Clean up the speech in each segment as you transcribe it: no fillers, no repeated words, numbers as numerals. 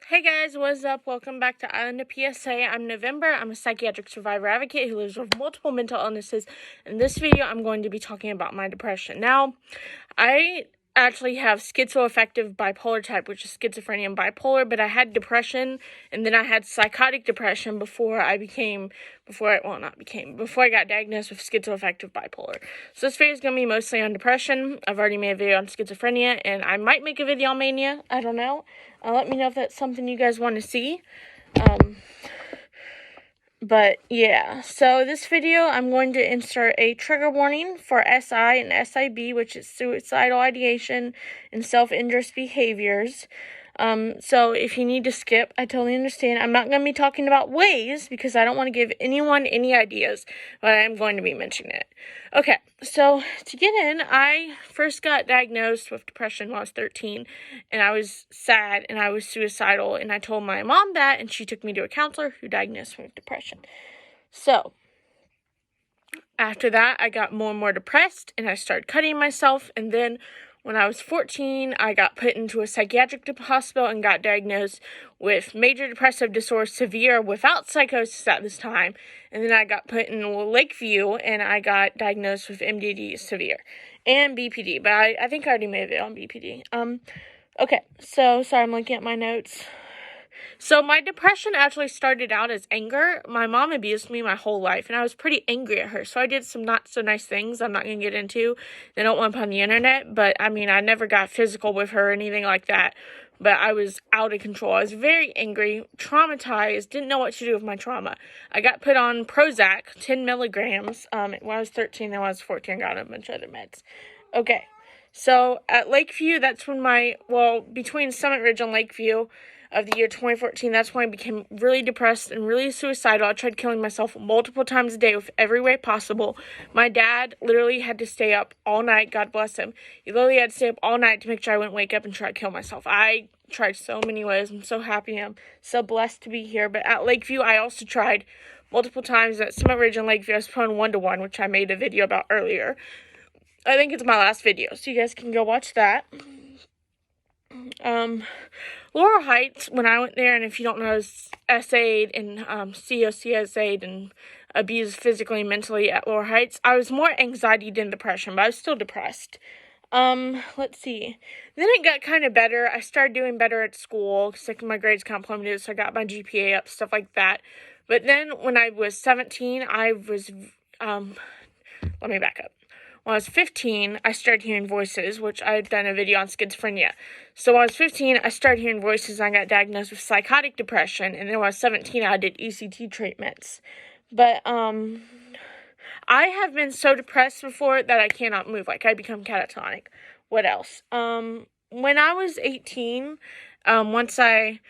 Hey guys, what's up? Welcome back to Islandofpsa. I'm November. I'm a psychiatric survivor advocate who lives with multiple mental illnesses. In this video, I'm going to be talking about my depression. Now, I actually have schizoaffective bipolar type, which is schizophrenia and bipolar, but I had depression, and then I had psychotic depression before I got diagnosed with schizoaffective bipolar. So this video is going to be mostly on depression. I've already made a video on schizophrenia, and I might make a video on mania. I don't know. Let me know if that's something you guys want to see. But yeah, so this video, I'm going to insert a trigger warning for SI and SIB, which is suicidal ideation and self-injurious behaviors. So if you need to skip, I totally understand. I'm not going to be talking about ways because I don't want to give anyone any ideas, but I am going to be mentioning it. Okay, so to get in, I first got diagnosed with depression when I was 13, and I was sad and I was suicidal, and I told my mom that, and she took me to a counselor who diagnosed me with depression. So after that, I got more and more depressed, and I started cutting myself, and then when I was 14, I got put into a psychiatric hospital and got diagnosed with major depressive disorder, severe, without psychosis at this time. And then I got put in Lakeview, and I got diagnosed with MDD, severe, and BPD. But I think I already made it on BPD. Okay, so, sorry, I'm looking at my notes. So my depression actually started out as anger. My mom abused me my whole life, and I was pretty angry at her. So I did some not so nice things I'm not going to get into. They don't want to put on the internet, but I mean, I never got physical with her or anything like that. But I was out of control. I was very angry, traumatized, didn't know what to do with my trauma. I got put on Prozac, 10 milligrams, when I was 13, and when I was 14, I got a bunch of other meds. Okay, so at Lakeview, that's when between Summit Ridge and Lakeview, of the year 2014, that's when I became really depressed and really suicidal. I tried killing myself multiple times a day with every way possible. My dad literally had to stay up all night, God bless him. He literally had to stay up all night to make sure I wouldn't wake up and try to kill myself. I tried so many ways. I'm so happy. I'm so blessed to be here. But at Lakeview, I also tried multiple times. At Summit Ridge and Lakeview, I was put on 1-to-1, which I made a video about earlier. I think it's my last video, so you guys can go watch that. Laurel Heights, when I went there, and if you don't know, SA'd and COCSA'd and abused physically and mentally at Laurel Heights. I was more anxiety than depression, but I was still depressed. Let's see. Then it got kind of better. I started doing better at school, because my grades kind of plummeted, so I got my GPA up, stuff like that. But then when I was 17, let me back up. When I was 15, I started hearing voices, which I had done a video on schizophrenia. So when I was 15, I started hearing voices, and I got diagnosed with psychotic depression, and then when I was 17, I did ECT treatments. But, I have been so depressed before that I cannot move. Like, I become catatonic. What else? When I was 18, once I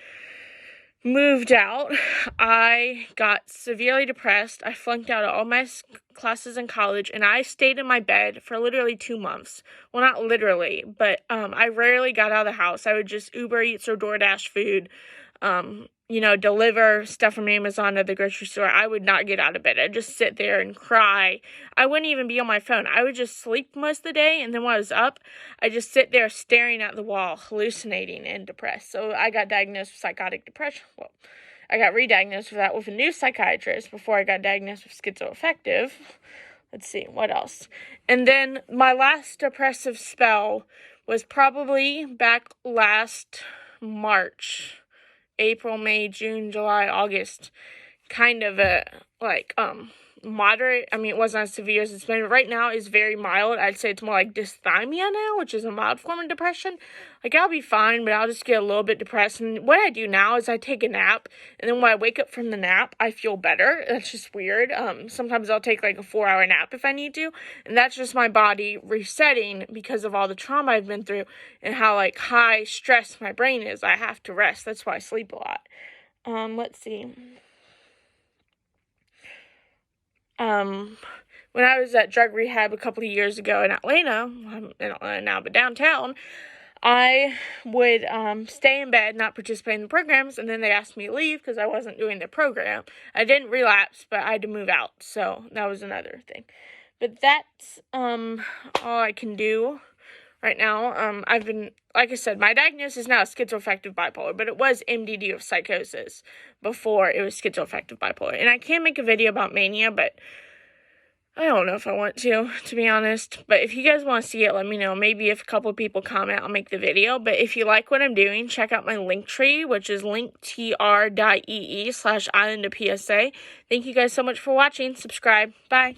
moved out, I got severely depressed. I flunked out of all my classes in college, and I stayed in my bed for literally 2 months. Well, not literally, but I rarely got out of the house. I would just Uber Eats or DoorDash food, deliver stuff from Amazon to the grocery store. I would not get out of bed. I'd just sit there and cry. I wouldn't even be on my phone. I would just sleep most of the day, and then when I was up, I'd just sit there staring at the wall, hallucinating and depressed. So I got diagnosed with psychotic depression. Well, I got re-diagnosed with that with a new psychiatrist before I got diagnosed with schizoaffective. Let's see, what else? And then my last depressive spell was probably back last March. April, May, June, July, August, kind of moderate. I mean, it wasn't as severe as it's been. Right now is very mild. I'd say it's more like dysthymia now, which is a mild form of depression. Like, I'll be fine, but I'll just get a little bit depressed. And what I do now is I take a nap, and then when I wake up from the nap, I feel better. That's just weird. Sometimes I'll take like a 4-hour nap if I need to, and that's just my body resetting because of all the trauma I've been through and how like high stress my brain is. I have to rest. That's why I sleep a lot. Let's see. When I was at drug rehab a couple of years ago in Atlanta, I'm in Atlanta now, but downtown, I would stay in bed, not participate in the programs, and then they asked me to leave because I wasn't doing the program. I didn't relapse, but I had to move out, so that was another thing. But that's all I can do right now. Like I said, my diagnosis now is schizoaffective bipolar, but it was MDD of psychosis before it was schizoaffective bipolar. And I can make a video about mania, but I don't know if I want to be honest. But if you guys want to see it, let me know. Maybe if a couple of people comment, I'll make the video. But if you like what I'm doing, check out my Linktree, which is Linktr.ee/islandofpsa. Thank you guys so much for watching. Subscribe. Bye.